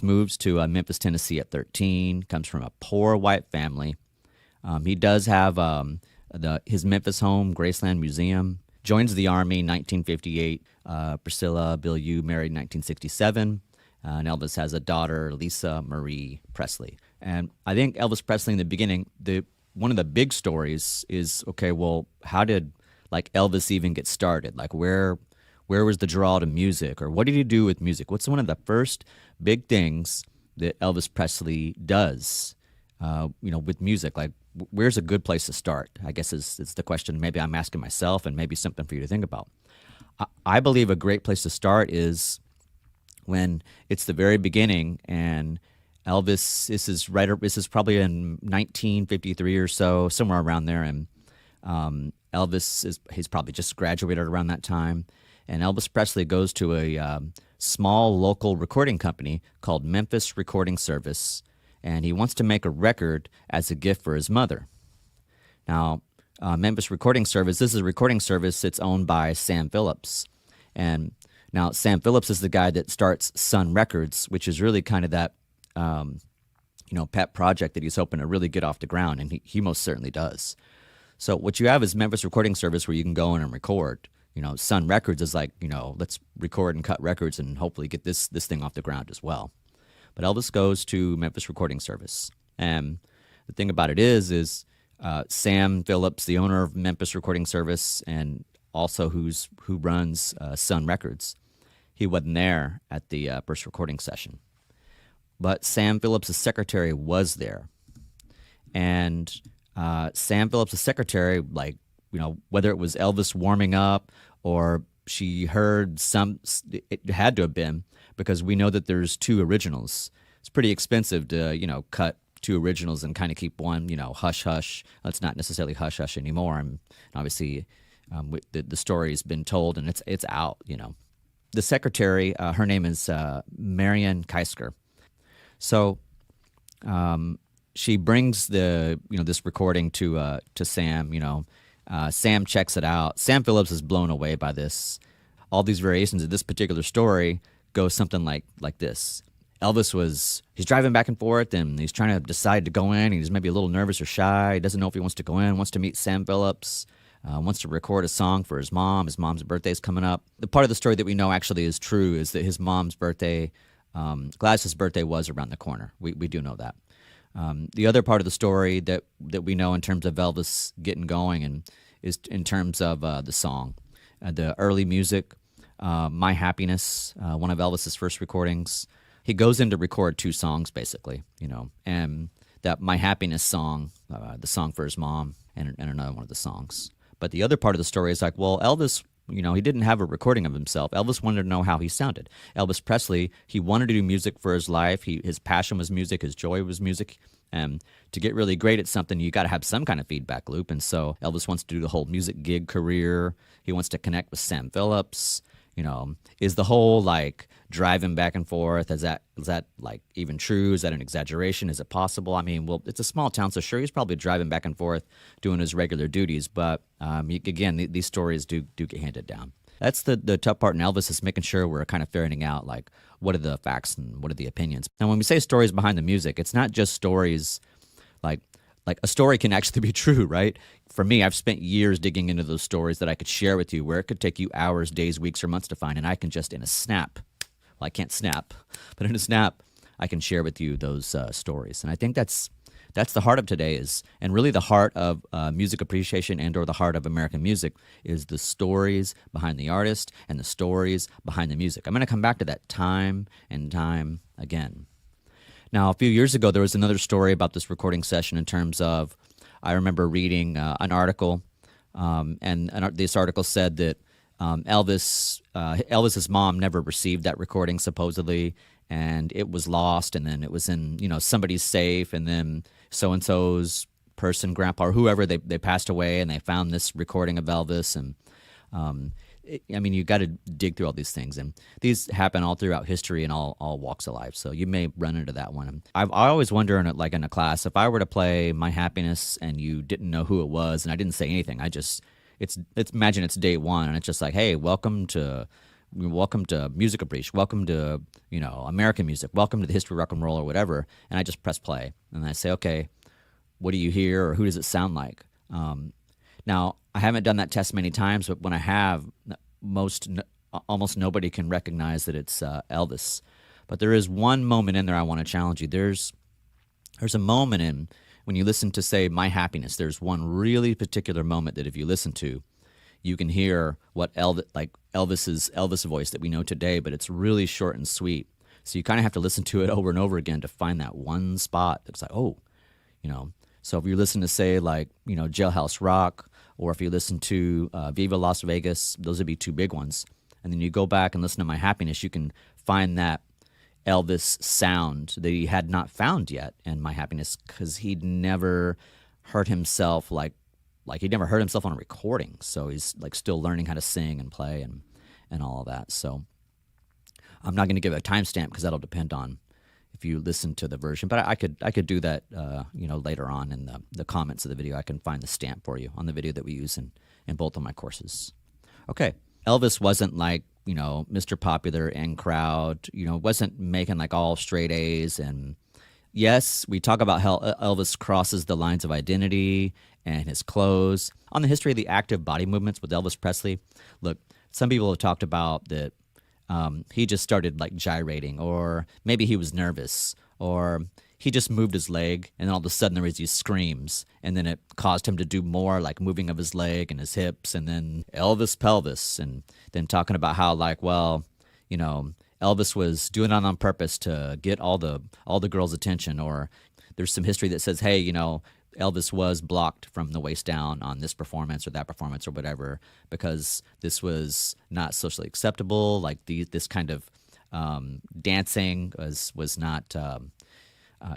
Moves to Memphis, Tennessee at 13, comes from a poor white family. He does have his Memphis home, Graceland Museum. Joins the Army in 1958. Priscilla Bilyeu married in 1967. And Elvis has a daughter, Lisa Marie Presley. And I think Elvis Presley in the beginning, one of the big stories is, okay, well, how did like Elvis even get started? Like where was the draw to music, or what did he do with music? What's one of the first big things that Elvis Presley does, with music? Like where's a good place to start? I guess is the question maybe I'm asking myself, and maybe something for you to think about. I believe a great place to start is when it's the very beginning, and Elvis, this is probably in 1953 or so, somewhere around there, and he's probably just graduated around that time, and Elvis Presley goes to a small local recording company called Memphis Recording Service, and he wants to make a record as a gift for his mother. Now, Memphis Recording Service, this is a recording service that's owned by Sam Phillips, and now Sam Phillips is the guy that starts Sun Records, which is really kind of that pet project that he's hoping to really get off the ground, and he most certainly does. So what you have is Memphis Recording Service, where you can go in and record. Sun Records is like, let's record and cut records and hopefully get this thing off the ground as well. But Elvis goes to Memphis Recording Service, and the thing about it is Sam Phillips, the owner of Memphis Recording Service, and also who runs Sun Records, he wasn't there at the first recording session. But Sam Phillips' secretary was there. And Sam Phillips' secretary, whether it was Elvis warming up or she heard it had to have been, because we know that there's two originals. It's pretty expensive to, cut two originals and kind of keep one, hush hush. It's not necessarily hush hush anymore. And obviously the story has been told and it's out, The secretary, her name is Marion Keisker. So she brings this recording to Sam. Sam checks it out. Sam Phillips is blown away by this. All these variations of this particular story go something like this. He's driving back and forth, and he's trying to decide to go in. He's maybe a little nervous or shy. He doesn't know if he wants to go in, wants to meet Sam Phillips, wants to record a song for his mom. His mom's birthday is coming up. The part of the story that we know actually is true is that his mom's birthday, Gladys' birthday, was around the corner. We do know that. The other part of the story that we know in terms of Elvis getting going and is in terms of the song, the early music, My Happiness, one of Elvis's first recordings. He goes in to record two songs basically, and that My Happiness song, the song for his mom, and another one of the songs. But the other part of the story is like, well, Elvis, he didn't have a recording of himself. Elvis wanted to know how he sounded. Elvis Presley, he wanted to do music for his life. His passion was music. His joy was music. And to get really great at something, you got to have some kind of feedback loop. And so Elvis wants to do the whole music gig career. He wants to connect with Sam Phillips. Is the whole driving back and forth, is that even true? Is that an exaggeration? Is it possible? I mean, well, it's a small town, so sure, he's probably driving back and forth doing his regular duties. But again, these stories do get handed down. That's the tough part in Elvis, is making sure we're kind of ferreting out what are the facts and what are the opinions. And when we say stories behind the music, it's not just stories like a story can actually be true, right? For me, I've spent years digging into those stories that I could share with you, where it could take you hours, days, weeks, or months to find, and I can just in a snap, well, I can't snap, but in a snap, I can share with you those stories. And I think that's the heart of today, and really the heart of music appreciation and or the heart of American music is the stories behind the artist and the stories behind the music. I'm going to come back to that time and time again. Now, a few years ago, there was another story about this recording session in terms of, I remember reading an article, and this article said that Elvis's mom never received that recording, supposedly, and it was lost, and then it was in somebody's safe, and then so-and-so's person, grandpa, or whoever, they passed away, and they found this recording of Elvis, and you got to dig through all these things, and these happen all throughout history and all walks of life. So you may run into that one. I always wonder in a class, if I were to play My Happiness and you didn't know who it was, and I didn't say anything, imagine it's day one, and it's just like, hey, welcome to welcome to Music Breach, welcome to, American music, welcome to the history of rock and roll or whatever. And I just press play and I say, okay, what do you hear or who does it sound like? Now, I haven't done that test many times, but when I have, almost nobody can recognize that it's Elvis. But there is one moment in there I want to challenge you. There's a moment in when you listen to, say, My Happiness. There's one really particular moment that if you listen to, you can hear what Elvis's voice that we know today, but it's really short and sweet. So you kind of have to listen to it over and over again to find that one spot that's like, oh, So if you listen to, say, like, Jailhouse Rock, or if you listen to Viva Las Vegas, those would be two big ones. And then you go back and listen to My Happiness, you can find that Elvis sound that he had not found yet in My Happiness, because he'd never heard himself like he'd never heard himself on a recording. So he's like still learning how to sing and play and all of that. So I'm not going to give a timestamp because that'll depend on if you listen to the version. But I could do that later on in the comments of the video. I can find the stamp for you on the video that we use in both of my courses. Okay. Elvis wasn't like, Mr. Popular in crowd, wasn't making like all straight A's. And yes, we talk about how Elvis crosses the lines of identity and his clothes. On the history of the active body movements with Elvis Presley, look, some people have talked about that he just started like gyrating, or maybe he was nervous, or he just moved his leg, and then all of a sudden there was these screams, and then it caused him to do more like moving of his leg and his hips, and then Elvis Pelvis, and then talking about how like, well, Elvis was doing it on purpose to get all the girls' attention, or there's some history that says, hey, Elvis was blocked from the waist down on this performance or that performance or whatever, because this was not socially acceptable. Like this kind of dancing was not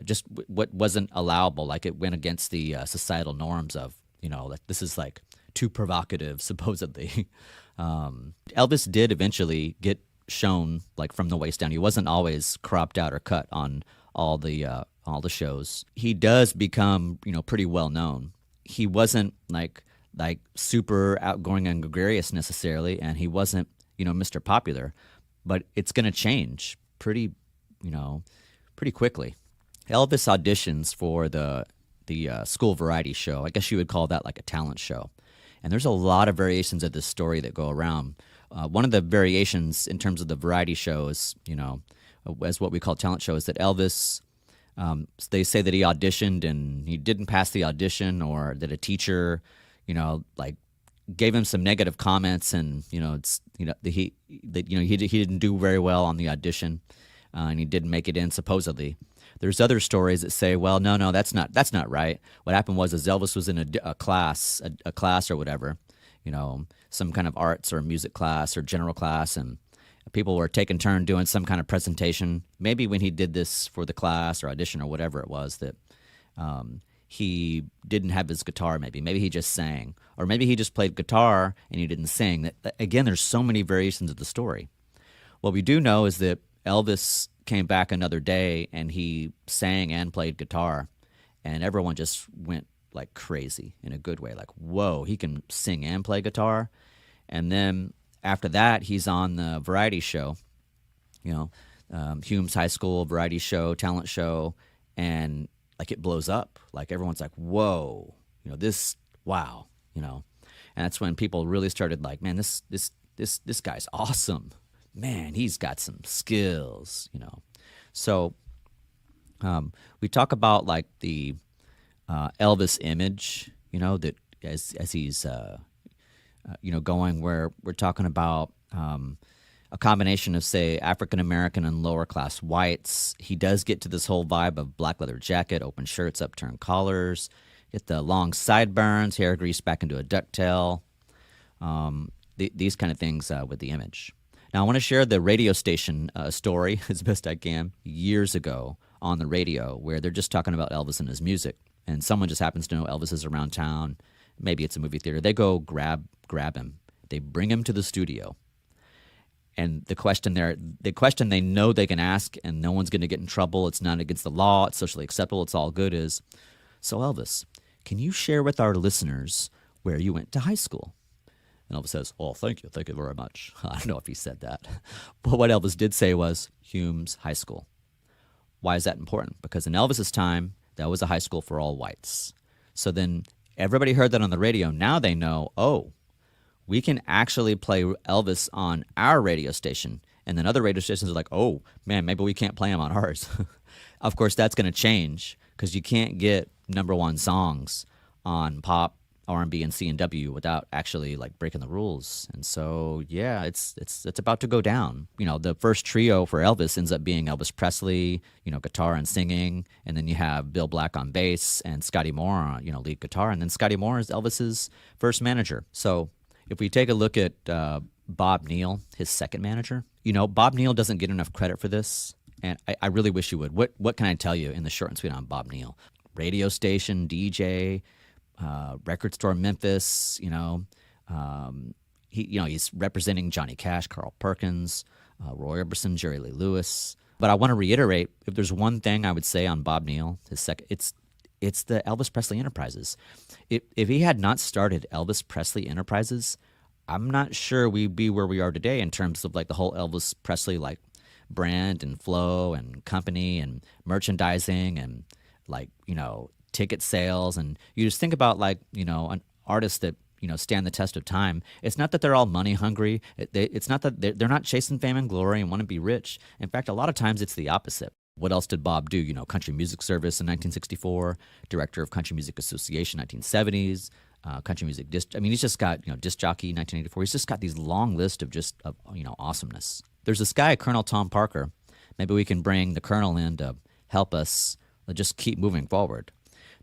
just what wasn't allowable. Like it went against the societal norms of, like this is like too provocative, supposedly. Elvis did eventually get shown like from the waist down. He wasn't always cropped out or cut on all the shows. He does become, pretty well known. He wasn't like super outgoing and gregarious necessarily, and he wasn't, Mr. Popular, but it's going to change pretty quickly. Elvis auditions for the school variety show. I guess you would call that like a talent show. And there's a lot of variations of this story that go around. One of the variations in terms of the variety shows, as what we call talent shows, that Elvis, they say that he auditioned and he didn't pass the audition, or that a teacher, gave him some negative comments, and he didn't do very well on the audition, and he didn't make it in supposedly. There's other stories that say, well, no, that's not right. What happened was Elvis was in a class or whatever, some kind of arts or music class or general class, and people were taking turn doing some kind of presentation. Maybe when he did this for the class or audition or whatever it was, that he didn't have his guitar. Maybe he just sang, or maybe he just played guitar and he didn't sing. Again, there's so many variations of the story. What we do know is that Elvis came back another day and he sang and played guitar, and everyone just went like crazy in a good way. Like, whoa, he can sing and play guitar. And then after that, he's on the variety show, Hume's High School variety show, talent show, and like it blows up. Like everyone's like, whoa, wow, and that's when people really started like, man, this guy's awesome. Man, he's got some skills, So we talk about like the Elvis image, that as he's going, where we're talking about a combination of, say, African American and lower class whites. He does get to this whole vibe of black leather jacket, open shirts, upturned collars, get the long sideburns, hair greased back into a ducktail, these kind of things with the image. Now, I want to share the radio station story as best I can years ago on the radio, where they're just talking about Elvis and his music, and someone just happens to know Elvis is around town. Maybe it's a movie theater. They go grab him. They bring him to the studio. And the question they know they can ask, and no one's going to get in trouble. It's not against the law. It's socially acceptable. It's all good, is, so Elvis, can you share with our listeners where you went to high school? And Elvis says, "Oh, thank you very much." I don't know if he said that. But what Elvis did say was Humes High School. Why is that important? Because in Elvis's time, that was a high school for all whites. So then everybody heard that on the radio. Now they know, oh, we can actually play Elvis on our radio station. And then other radio stations are like, oh, man, maybe we can't play him on ours. Of course, that's going to change because you can't get number one songs on pop, R&B, and C&W without actually like breaking the rules. And so, yeah, it's about to go down. You know, the first trio for Elvis ends up being Elvis Presley, you know, guitar and singing, and then you have Bill Black on bass and Scotty Moore on, you know, lead guitar, and then Scotty Moore is Elvis's first manager. So if we take a look at Bob Neal, his second manager, you know, Bob Neal doesn't get enough credit for this, and I really wish he would. What can I tell you in the short and sweet on Bob Neal? Radio station, DJ, record store Memphis, you know, he's representing Johnny Cash, Carl Perkins, Roy Orbison, Jerry Lee Lewis. But I want to reiterate, if there's one thing I would say on Bob Neal, his second, it's the Elvis Presley Enterprises. If he had not started Elvis Presley Enterprises, I'm not sure we'd be where we are today in terms of like the whole Elvis Presley like brand and flow and company and merchandising and like, you know, ticket sales. And you just think about like, you know, an artist that, you know, stand the test of time. It's not that they're all money hungry. It's not that they're not chasing fame and glory and want to be rich. In fact, a lot of times it's the opposite. What else did Bob do? You know, Country Music Service in 1964, Director of Country Music Association 1970s, Country Music Disc. I mean, he's just got, you know, Disc Jockey 1984. He's just got these long list of just, you know, awesomeness. There's this guy, Col Tom Parker. Maybe we can bring the Colonel in to help us just keep moving forward.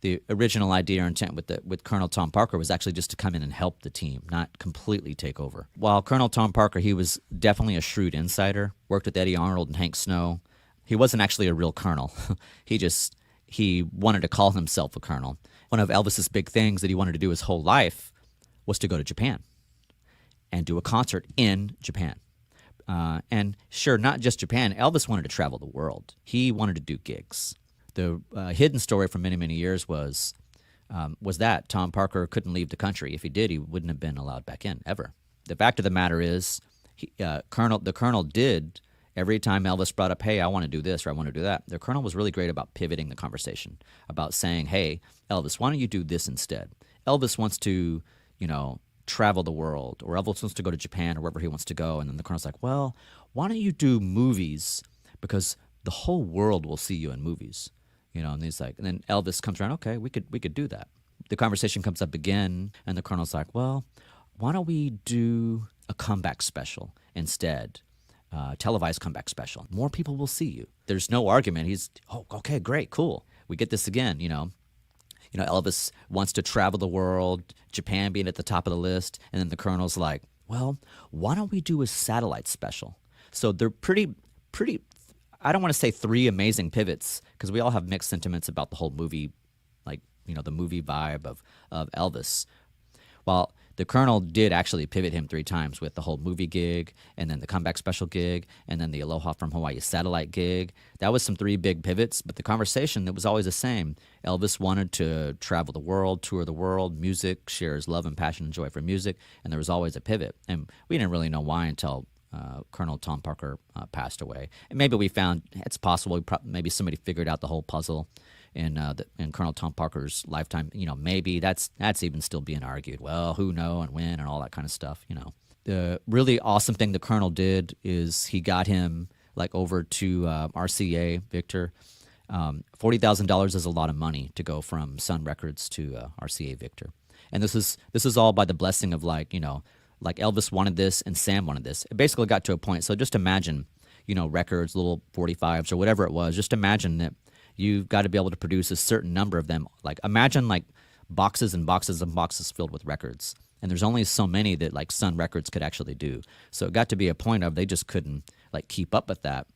The original idea or intent with Col Tom Parker was actually just to come in and help the team, not completely take over. While Col Tom Parker, he was definitely a shrewd insider, worked with Eddie Arnold and Hank Snow. He wasn't actually a real colonel. He wanted to call himself a colonel. One of Elvis's big things that he wanted to do his whole life was to go to Japan and do a concert in Japan. And sure, not just Japan. Elvis wanted to travel the world. He wanted to do gigs. The hidden story for many, many years was that Tom Parker couldn't leave the country. If he did, he wouldn't have been allowed back in, ever. The fact of the matter is, the Colonel did, every time Elvis brought up, hey, I want to do this or I want to do that, the Colonel was really great about pivoting the conversation, about saying, hey, Elvis, why don't you do this instead? Elvis wants to, you know, travel the world, or Elvis wants to go to Japan or wherever he wants to go. And then the Colonel's like, well, why don't you do movies? Because the whole world will see you in movies. You know, and he's like, and then Elvis comes around, okay, we could do that. The conversation comes up again, and the Colonel's like, well, why don't we do a comeback special instead? Televised comeback special. More people will see you. There's no argument. He's, oh, okay, great, cool. We get this again, you know. You know, Elvis wants to travel the world, Japan being at the top of the list, and then the Colonel's like, well, why don't we do a satellite special? So they're pretty, I don't want to say three amazing pivots, because we all have mixed sentiments about the whole movie, like, you know, the movie vibe of Elvis. While the Colonel did actually pivot him 3 times with the whole movie gig, and then the comeback special gig, and then the Aloha from Hawaii satellite gig. That was some 3 big pivots, but the conversation, that was always the same. Elvis wanted to travel the world, tour the world, music, share his love and passion and joy for music, and there was always a pivot. And we didn't really know why until Col Tom Parker passed away. And maybe we found, it's possible, maybe somebody figured out the whole puzzle in Col Tom Parker's lifetime. You know, maybe that's even still being argued. Well, who know and when and all that kind of stuff, you know. The really awesome thing the Colonel did is he got him like over to RCA Victor. $40,000 is a lot of money to go from Sun Records to RCA Victor. And this is all by the blessing of, like, you know, like Elvis wanted this and Sam wanted this. It basically got to a point. So just imagine, you know, records, little 45s or whatever it was. Just imagine that you've got to be able to produce a certain number of them. Like, imagine like boxes and boxes and boxes filled with records. And there's only so many that like Sun Records could actually do. So it got to be a point of they just couldn't like keep up with that,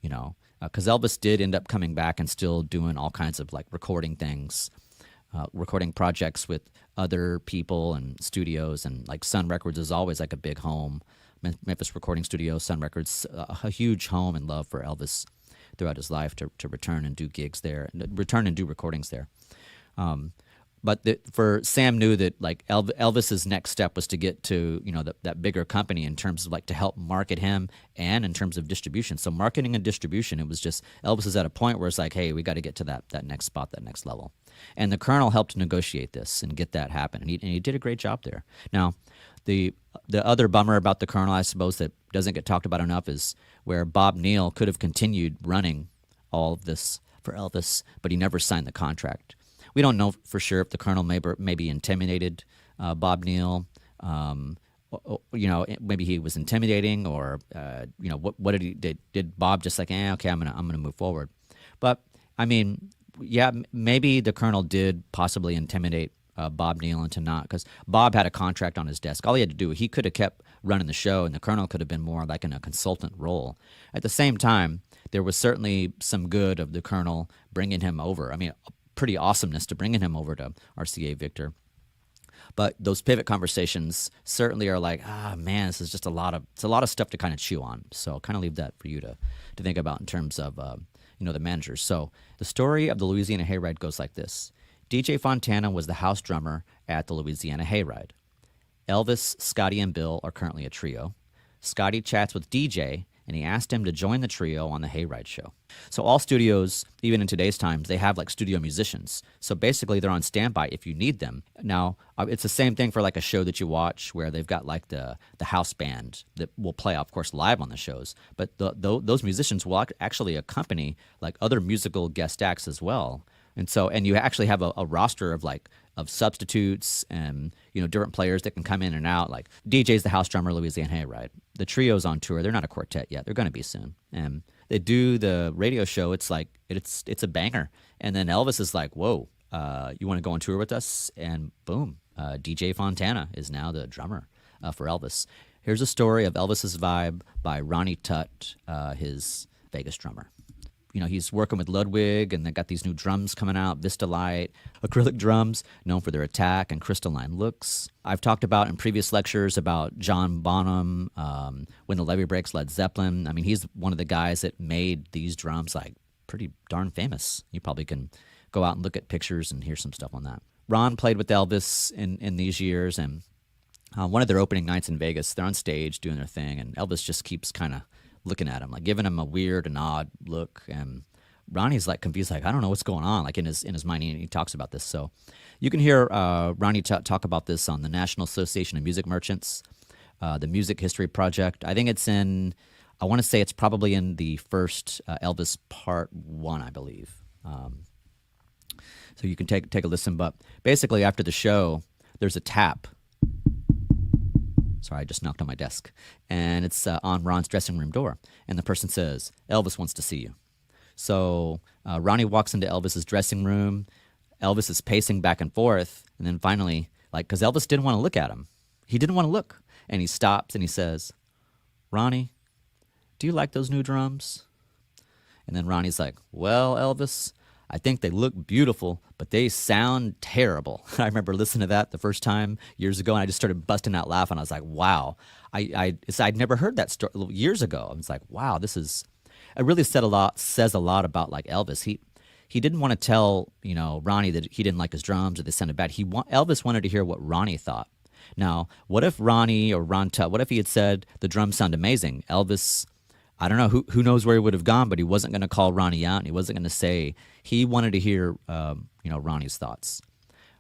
you know, because Elvis did end up coming back and still doing all kinds of like recording things, recording projects with other people and studios. And like Sun Records is always like a big home. Memphis Recording Studio, Sun Records, a huge home and love for Elvis throughout his life to return and do gigs there, return and do recordings there. But for Sam knew that like Elvis's next step was to get to that bigger company in terms of like to help market him and in terms of distribution. So marketing and distribution, it was just Elvis is at a point where it's like, hey, we got to get to that next spot, that next level. And the Colonel helped negotiate this and get that happen, and he did a great job there. Now, the other bummer about the Colonel, I suppose, that doesn't get talked about enough is where Bob Neal could have continued running all of this for Elvis, but he never signed the contract. We don't know for sure if the Colonel maybe intimidated Bob Neal. Maybe he was intimidating, or what did he did Bob just like, okay, I'm gonna move forward. But I mean, yeah, maybe the Colonel did possibly intimidate Bob Neal into not, because Bob had a contract on his desk. All he had to do, he could have kept running the show, and the Colonel could have been more like in a consultant role. At the same time, there was certainly some good of the Colonel bringing him over. I mean, pretty awesomeness to bringing him over to RCA Victor. But those pivot conversations certainly are like, man, this is just a lot of stuff to kind of chew on. So kind of leave that for you to think about in terms of the managers. So the story of the Louisiana Hayride goes like this. DJ Fontana was the house drummer at the Louisiana Hayride. Elvis, Scotty, and Bill are currently a trio. Scotty chats with DJ, and he asked him to join the trio on the Hayride show. So all studios, even in today's times, they have like studio musicians. So basically they're on standby if you need them. Now, it's the same thing for like a show that you watch where they've got like the house band that will play, of course, live on the shows. But those musicians will actually accompany like other musical guest acts as well. And you actually have a roster of substitutes and different players that can come in and out. Like DJ's the house drummer, Louisiana Hayride. The trio's on tour. They're not a quartet yet. They're going to be soon. And they do the radio show. It's like it's a banger. And then Elvis is like, "Whoa, you want to go on tour with us?" And boom, DJ Fontana is now the drummer for Elvis. Here's a story of Elvis's Vibe by Ronnie Tutt, his Vegas drummer. He's working with Ludwig, and they got these new drums coming out, Vistalite, acrylic drums, known for their attack and crystalline looks. I've talked about in previous lectures about John Bonham, When the Levee Breaks, Led Zeppelin. I mean, he's one of the guys that made these drums like pretty darn famous. You probably can go out and look at pictures and hear some stuff on that. Ron played with Elvis in these years, and one of their opening nights in Vegas, they're on stage doing their thing, and Elvis just keeps kind of looking at him, like giving him a weird and odd look. And Ronnie's like confused, like, I don't know what's going on, like in his mind, and he talks about this. So you can hear Ronnie talk about this on the National Association of Music Merchants, the Music History Project. I think I want to say it's probably in the first Elvis Part 1, I believe. So you can take a listen. But basically after the show, there's a tap. Sorry, I just knocked on my desk. And it's on Ron's dressing room door. And the person says, "Elvis wants to see you." So Ronnie walks into Elvis's dressing room. Elvis is pacing back and forth. And then finally, because Elvis didn't want to look at him. He didn't want to look. And he stops and he says, "Ronnie, do you like those new drums?" And then Ronnie's like, "Well, Elvis, I think they look beautiful, but they sound terrible." I remember listening to that the first time years ago, and I just started busting out laughing. I was like, wow. I'd never heard that story years ago. I was like, wow, it really says a lot about like Elvis. He didn't want to tell, Ronnie that he didn't like his drums or they sounded bad. Elvis wanted to hear what Ronnie thought. Now, what if Ronnie or Ron Tutt, what if he had said the drums sound amazing? Elvis, I don't know, who knows where he would have gone, but he wasn't going to call Ronnie out, and he wasn't going to say. He wanted to hear, Ronnie's thoughts.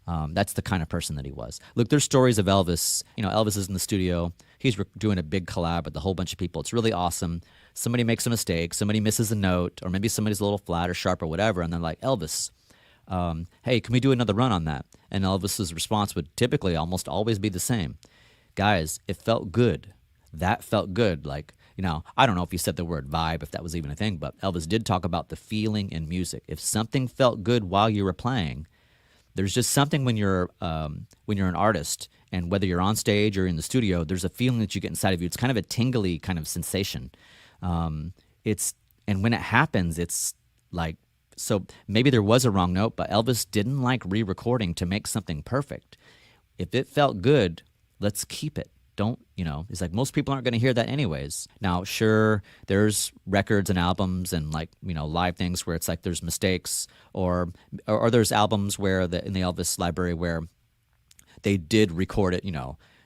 That's the kind of person that he was. Look, there's stories of Elvis. Elvis is in the studio. He's doing a big collab with a whole bunch of people. It's really awesome. Somebody makes a mistake. Somebody misses a note, or maybe somebody's a little flat or sharp or whatever, and they're like, "Elvis, hey, can we do another run on that?" And Elvis's response would typically almost always be the same. "Guys, it felt good. That felt good." I don't know if he said the word vibe, if that was even a thing, but Elvis did talk about the feeling in music. If something felt good while you were playing, there's just something when you're an artist, and whether you're on stage or in the studio, there's a feeling that you get inside of you. It's kind of a tingly kind of sensation. And when it happens, it's like, so maybe there was a wrong note, but Elvis didn't like re-recording to make something perfect. If it felt good, let's keep it. don't, it's like most people aren't going to hear that anyways. Now, sure, there's records and albums and like, live things where it's like there's mistakes or there's albums where in the Elvis library where they did record it,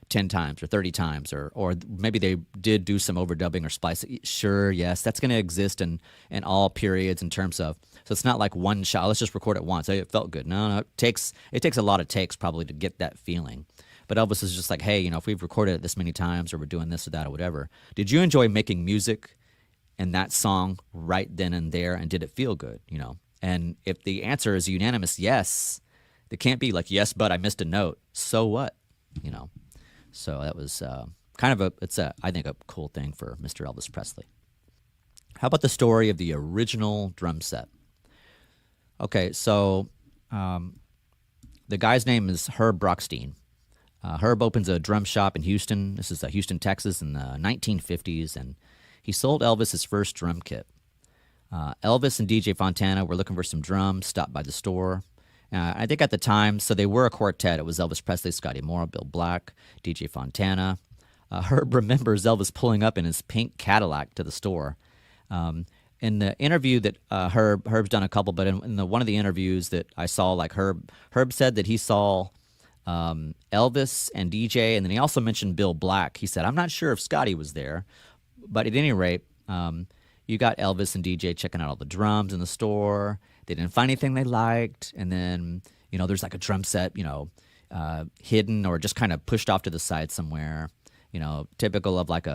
10 times or 30 times or maybe they did do some overdubbing or splicing. Sure, yes, that's going to exist in all periods in terms of, so it's not like one shot, let's just record it once. It felt good. No, it takes a lot of takes probably to get that feeling. But Elvis is just like, hey, if we've recorded it this many times or we're doing this or that or whatever, did you enjoy making music and that song right then and there, and did it feel good, And if the answer is unanimous yes, it can't be like, yes, but I missed a note. So what, So that was I think a cool thing for Mr. Elvis Presley. How about the story of the original drum set? Okay, so the guy's name is Herb Brochstein. Herb opens a drum shop in Houston. This is Houston, Texas in the 1950s, and he sold Elvis his first drum kit. Elvis and DJ Fontana were looking for some drums, stopped by the store. I think at the time, so they were a quartet. It was Elvis Presley, Scotty, Bill Black, DJ Fontana. Herb remembers Elvis pulling up in his pink Cadillac to the store. In the interview that Herb's done a couple, but in one of the interviews that I saw, like Herb said that he saw Elvis and DJ, and then he also mentioned Bill Black. He said, I'm not sure if Scotty was there, but at any rate, you got Elvis and DJ checking out all the drums in the store. They didn't find anything they liked, and then there's like a drum set hidden or just kind of pushed off to the side somewhere. Typical of like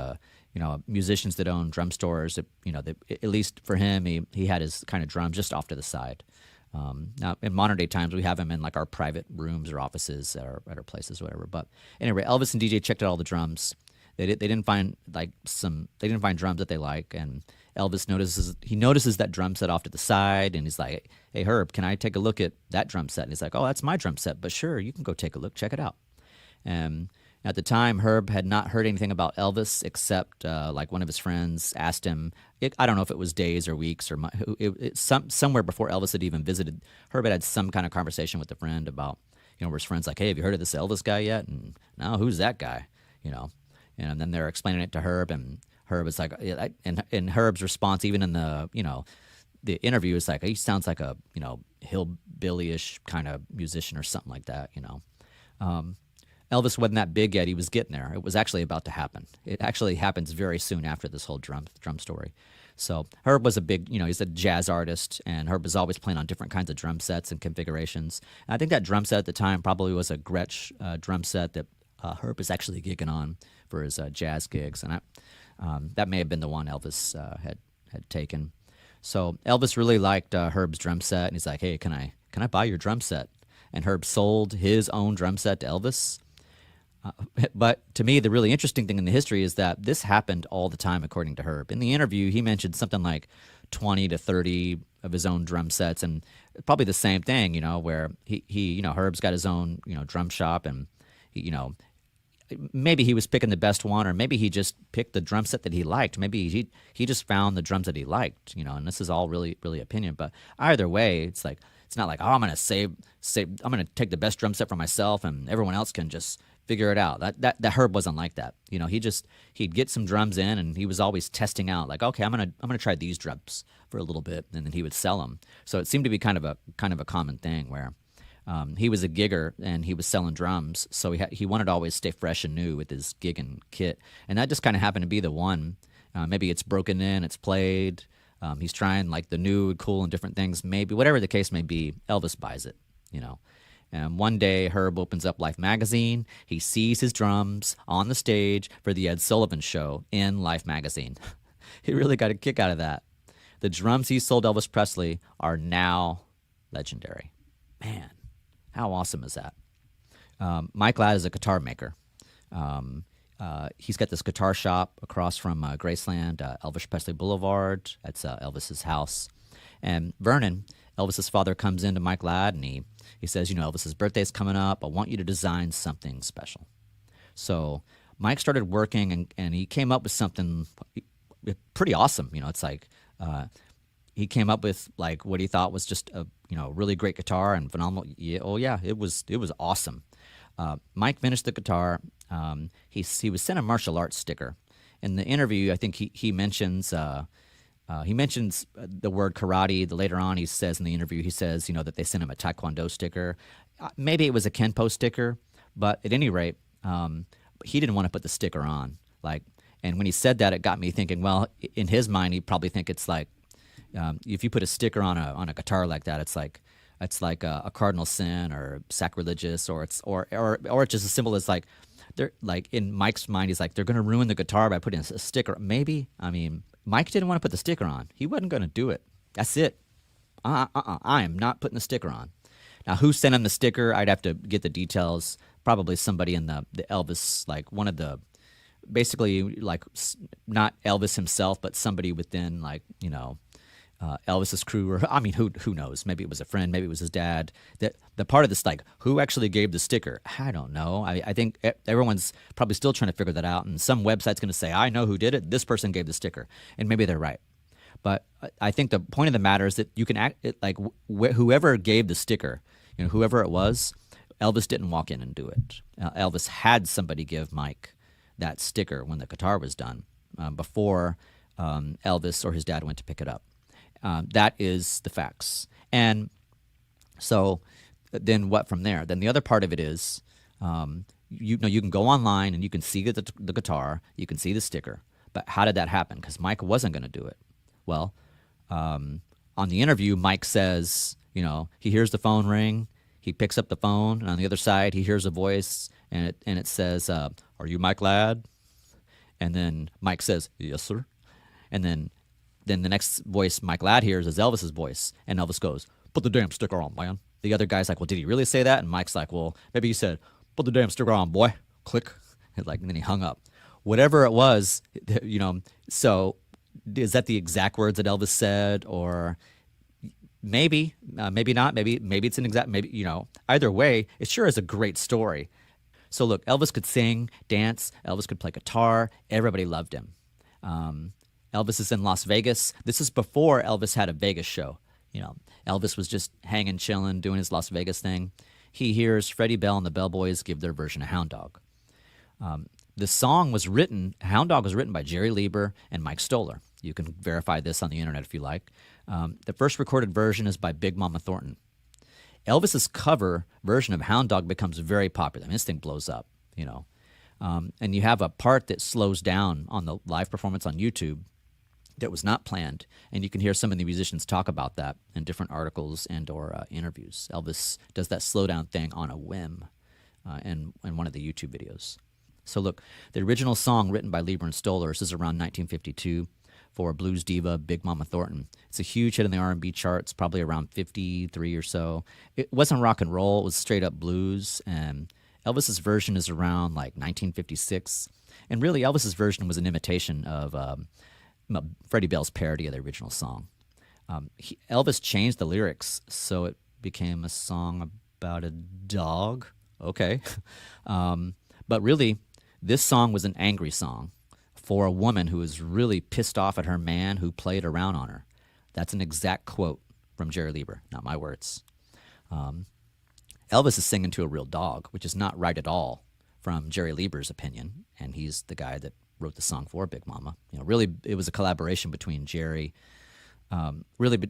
musicians that own drum stores. That, at least for him, he had his kind of drums just off to the side. Now, in modern day times, we have them in like our private rooms or offices or at our places, or whatever. But anyway, Elvis and DJ checked out all the drums. They didn't find drums that they like, and Elvis notices that drum set off to the side, and he's like, "Hey Herb, can I take a look at that drum set?" And he's like, "Oh, that's my drum set, but sure, you can go take a look, check it out." And at the time, Herb had not heard anything about Elvis except like one of his friends asked him. I don't know if it was days or weeks or somewhere before Elvis had even visited. Herb had some kind of conversation with a friend about, where his friend's like, "Hey, have you heard of this Elvis guy yet?" And no, who's that guy? And then they're explaining it to Herb, and Herb is like, and Herb's response, even in the the interview, is like, he sounds like a hillbilly-ish kind of musician or something like that. Elvis wasn't that big yet. He was getting there. It was actually about to happen. It actually happens very soon after this whole drum story. So Herb was a big, he's a jazz artist, and Herb was always playing on different kinds of drum sets and configurations. And I think that drum set at the time probably was a Gretsch drum set that Herb is actually gigging on for his jazz gigs, and that may have been the one Elvis had taken. So Elvis really liked Herb's drum set, and he's like, "Hey, can I buy your drum set?" And Herb sold his own drum set to Elvis. But to me, the really interesting thing in the history is that this happened all the time, according to Herb. In the interview, he mentioned something like 20 to 30 of his own drum sets, and probably the same thing, where he Herb's got his own, drum shop, and maybe he was picking the best one, or maybe he just picked the drum set that he liked. Maybe he just found the drums that he liked, and this is all really, really opinion. But either way, it's not like, oh, I'm going to I'm going to take the best drum set for myself, and everyone else can just figure it out. That Herb wasn't like that. He'd get some drums in, and he was always testing out, like, okay, I'm gonna try these drums for a little bit, and then he would sell them. So it seemed to be kind of a common thing where he was a gigger and he was selling drums, so he wanted to always stay fresh and new with his gigging kit, and that just kind of happened to be the one. Maybe it's broken in, it's played. He's trying like the new, cool, and different things. Maybe whatever the case may be, Elvis buys it. And one day, Herb opens up Life magazine. He sees his drums on the stage for the Ed Sullivan Show in Life magazine. He really got a kick out of that. The drums he sold Elvis Presley are now legendary. Man, how awesome is that? Mike Ladd is a guitar maker. He's got this guitar shop across from Graceland, Elvis Presley Boulevard. That's Elvis's house. And Vernon, Elvis's father, comes into Mike Ladd, and he says, Elvis's birthday's coming up. I want you to design something special. So Mike started working, and he came up with something pretty awesome. It's like he came up with like what he thought was just a really great guitar and phenomenal. Yeah, it was awesome. Mike finished the guitar. He was sent a martial arts sticker. In the interview, I think he mentions the word karate. Later on, he says in the interview, he says, that they sent him a Taekwondo sticker. Maybe it was a Kenpo sticker, but at any rate, he didn't want to put the sticker on. And when he said that, it got me thinking. Well, in his mind, he probably think it's like if you put a sticker on a guitar like that, it's like a cardinal sin or sacrilegious, or it's just as simple as they're like in Mike's mind, he's like they're going to ruin the guitar by putting a sticker. Maybe Mike didn't want to put the sticker on. He wasn't going to do it. That's it. I am not putting the sticker on. Now, who sent him the sticker? I'd have to get the details. Probably somebody in the Elvis, one of the, basically not Elvis himself, but somebody within Elvis's crew, or who knows? Maybe it was a friend, maybe it was his dad. The part of this, who actually gave the sticker? I don't know. I think everyone's probably still trying to figure that out, and some website's going to say, I know who did it. This person gave the sticker, and maybe they're right. But I think the point of the matter is that you can act whoever gave the sticker, whoever it was, Elvis didn't walk in and do it. Elvis had somebody give Mike that sticker when the guitar was done, before Elvis or his dad went to pick it up. That is the facts. And so then what from there? Then the other part of it is, you can go online and you can see the guitar, you can see the sticker. But how did that happen? Because Mike wasn't going to do it. Well, on the interview, Mike says, he hears the phone ring, he picks up the phone, and on the other side, he hears a voice, and it says, "Are you Mike Ladd?" And then Mike says, "Yes, sir." And then the next voice Mike Ladd hears is Elvis's voice, and Elvis goes, "Put the damn sticker on, man." The other guy's like, "Well, did he really say that?" And Mike's like, "Well, maybe he said, 'Put the damn sticker on, boy.'" Click. And then he hung up. Whatever it was, so is that the exact words that Elvis said, or maybe not, maybe it's an exact, either way, it sure is a great story. So look, Elvis could sing, dance, Elvis could play guitar, everybody loved him. Elvis is in Las Vegas. This is before Elvis had a Vegas show. Elvis was just hanging, chilling, doing his Las Vegas thing. He hears Freddie Bell and the Bellboys give their version of Hound Dog. The song was written, Hound Dog was written by Jerry Leiber and Mike Stoller. You can verify this on the internet if you like. The first recorded version is by Big Mama Thornton. Elvis's cover version of Hound Dog becomes very popular. This thing blows up, and you have a part that slows down on the live performance on YouTube that was not planned, and you can hear some of the musicians talk about that in different articles and or interviews. Elvis does that slow down thing on a whim in one of the YouTube videos. So look, the original song written by Leiber and Stoller is around 1952 for blues diva Big Mama Thornton. It's a huge hit in the R&B charts, probably around 53 or so. It wasn't rock and roll, it was straight up blues, and Elvis's version is around 1956. And really, Elvis's version was an imitation of Freddie Bell's parody of the original song. Elvis changed the lyrics, so it became a song about a dog. Okay. But really, this song was an angry song for a woman who was really pissed off at her man who played around on her. That's an exact quote from Jerry Leiber, not my words. Elvis is singing to a real dog, which is not right at all from Jerry Leiber's opinion, and he's the guy that wrote the song for Big Mama. Really, it was a collaboration between Jerry Leiber,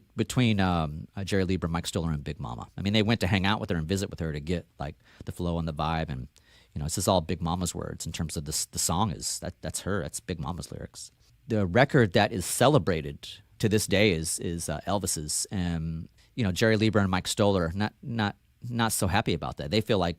Mike Stoller, and Big Mama. They went to hang out with her and visit with her to get the flow and the vibe, and this is all Big Mama's words in terms of the song that's her. That's Big Mama's lyrics. The record that is celebrated to this day is Elvis's, and Jerry Leiber and Mike Stoller not so happy about that. They feel like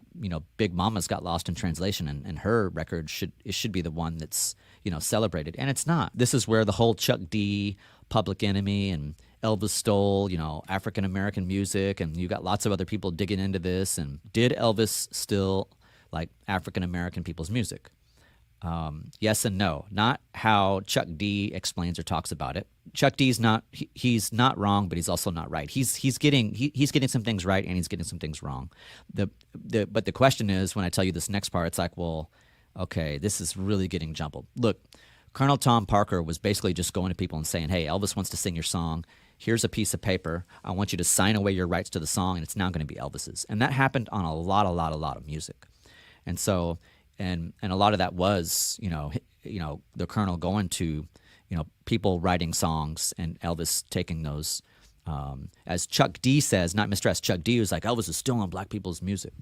Big Mama's got lost in translation, and her record should be the one that's celebrated, and it's not. This is where the whole Chuck D, Public Enemy, and Elvis stole African American music, and you got lots of other people digging into this. And did Elvis still African American people's music? Yes and no. Not how Chuck D explains or talks about it. Chuck D's he's not wrong, but he's also not right. He's getting some things right, and he's getting some things wrong. But the question is, when I tell you this next part, it's well, okay, this is really getting jumbled. Look, Col Tom Parker was basically just going to people and saying, hey, Elvis wants to sing your song. Here's a piece of paper. I want you to sign away your rights to the song, and it's now going to be Elvis's. And that happened on a lot of music. And so, and a lot of that was, the Colonel going to, people writing songs and Elvis taking those. As Chuck D says, not Mr. S, Chuck D was like, Elvis is stealing black people's music.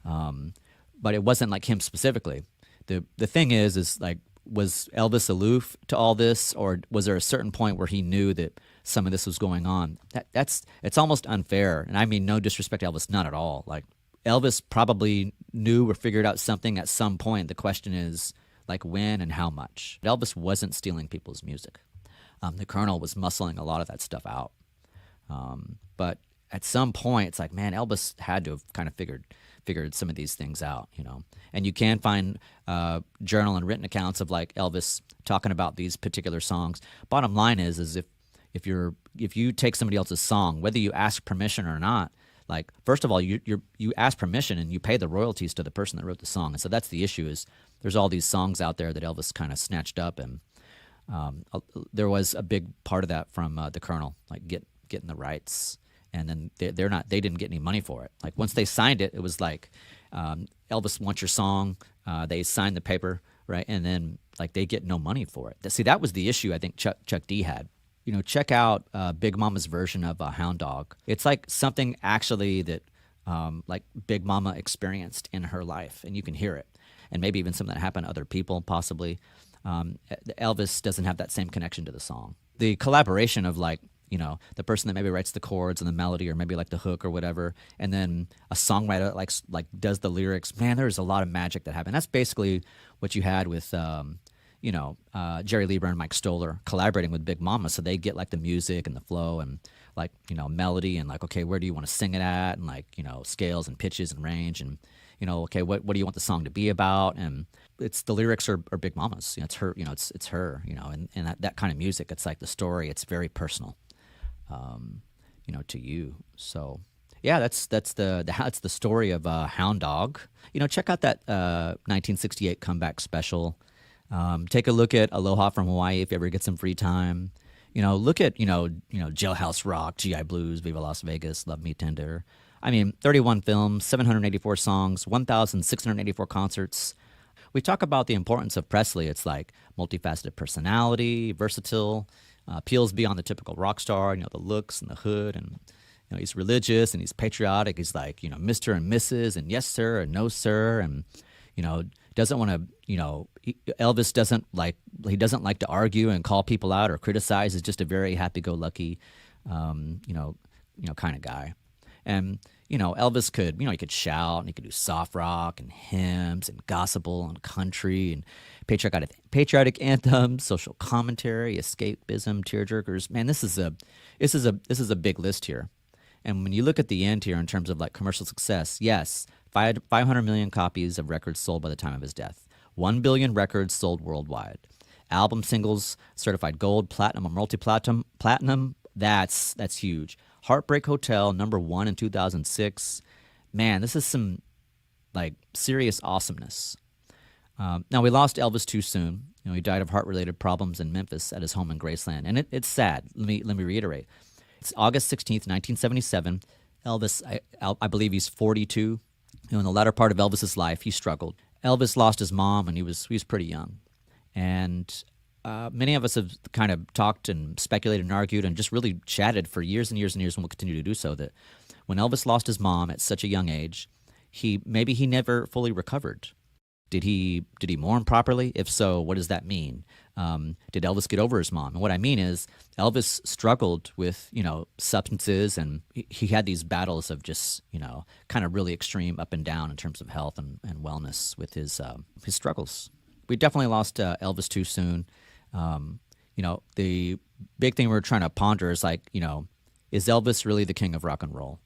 But it wasn't like him specifically. The thing is like, was Elvis aloof to all this, or was there a certain point where he knew that some of this was going on? It's almost unfair, and I mean no disrespect to Elvis, not at all. Like, Elvis probably knew or figured out something at some point. The question is, like, when and how much. Elvis wasn't stealing people's music. The Colonel was muscling a lot of that stuff out. But at some point, it's like, man, Elvis had to have kind of figured some of these things out, And you can find journal and written accounts of like Elvis talking about these particular songs. Bottom line is if you take somebody else's song, whether you ask permission or not, like, first of all, you ask permission and you pay the royalties to the person that wrote the song. And so that's the issue, is there's all these songs out there that Elvis kind of snatched up, and there was a big part of that from the Colonel, like getting the rights. And then they didn't get any money for it. Like, once they signed it, it was like, Elvis wants your song. They signed the paper, right? And then like they get no money for it. See, that was the issue I think Chuck D had. Check out Big Mama's version of Hound Dog. It's like something actually that like Big Mama experienced in her life, and you can hear it. And maybe even something that happened to other people, possibly. Elvis doesn't have that same connection to the song. The collaboration of like, the person that maybe writes the chords and the melody, or maybe like the hook or whatever, and then a songwriter like does the lyrics. Man, there's a lot of magic that happened. That's basically what you had with Jerry Leiber and Mike Stoller collaborating with Big Mama. So they get like the music and the flow and like melody, and like, okay, where do you want to sing it at, and like scales and pitches and range, and okay, what do you want the song to be about? And it's the lyrics are Big Mama's. It's her. It's her. And that kind of music. It's like the story. It's very personal. To you. So yeah, that's the story of Hound Dog. Check out that 1968 comeback special. Take a look at Aloha from Hawaii if you ever get some free time. Look at Jailhouse Rock, GI Blues, Viva Las Vegas, Love Me Tender. I mean, 31 films, 784 songs, 1,684 concerts. We talk about the importance of Presley. It's like multifaceted personality, versatile. Appeals beyond the typical rock star, the looks and the hood, and he's religious and he's patriotic. He's like, Mr. and Mrs. and yes sir and no sir, and doesn't want to, Elvis doesn't like to argue and call people out or criticize. He's just a very happy-go-lucky, kind of guy. And Elvis could, he could shout, and he could do soft rock and hymns and gospel and country and patriotic anthems, social commentary, escapism, tearjerkers. Man, this is a big list here. And when you look at the end here in terms of like commercial success, yes, 500 million copies of records sold by the time of his death, 1 billion records sold worldwide, album singles certified gold, platinum, or multi-platinum. That's huge. Heartbreak Hotel, #1 in 2006. Man, this is some like serious awesomeness. Now, we lost Elvis too soon. He died of heart-related problems in Memphis at his home in Graceland, and it's sad. Let me reiterate. It's August 16th, 1977. Elvis, I believe he's 42. In the latter part of Elvis's life, he struggled. Elvis lost his mom, and he was pretty young, and many of us have kind of talked and speculated and argued and just really chatted for years and years and years, and will continue to do so, that when Elvis lost his mom at such a young age, he never fully recovered. Did he mourn properly? If so, what does that mean? Did Elvis get over his mom? And what I mean is, Elvis struggled with, substances, and he had these battles of just, kind of really extreme up and down in terms of health and wellness with his struggles. We definitely lost Elvis too soon. The big thing we're trying to ponder is like, is Elvis really the king of rock and roll?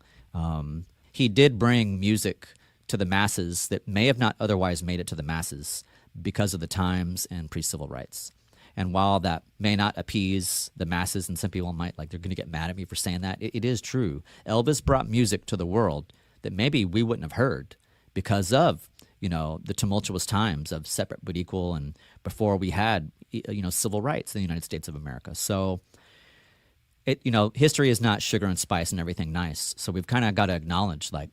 He did bring music to the masses that may have not otherwise made it to the masses because of the times and pre-civil rights. And while that may not appease the masses, and some people might, like, they're going to get mad at me for saying that, it is true. Elvis brought music to the world that maybe we wouldn't have heard because of, the tumultuous times of separate but equal, and before we had, civil rights in the United States of America. So, history is not sugar and spice and everything nice. So we've kind of got to acknowledge, like,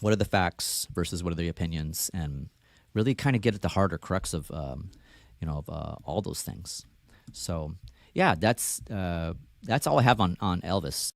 what are the facts versus what are the opinions, and really kind of get at the heart or crux of all those things. So yeah, that's all I have on Elvis.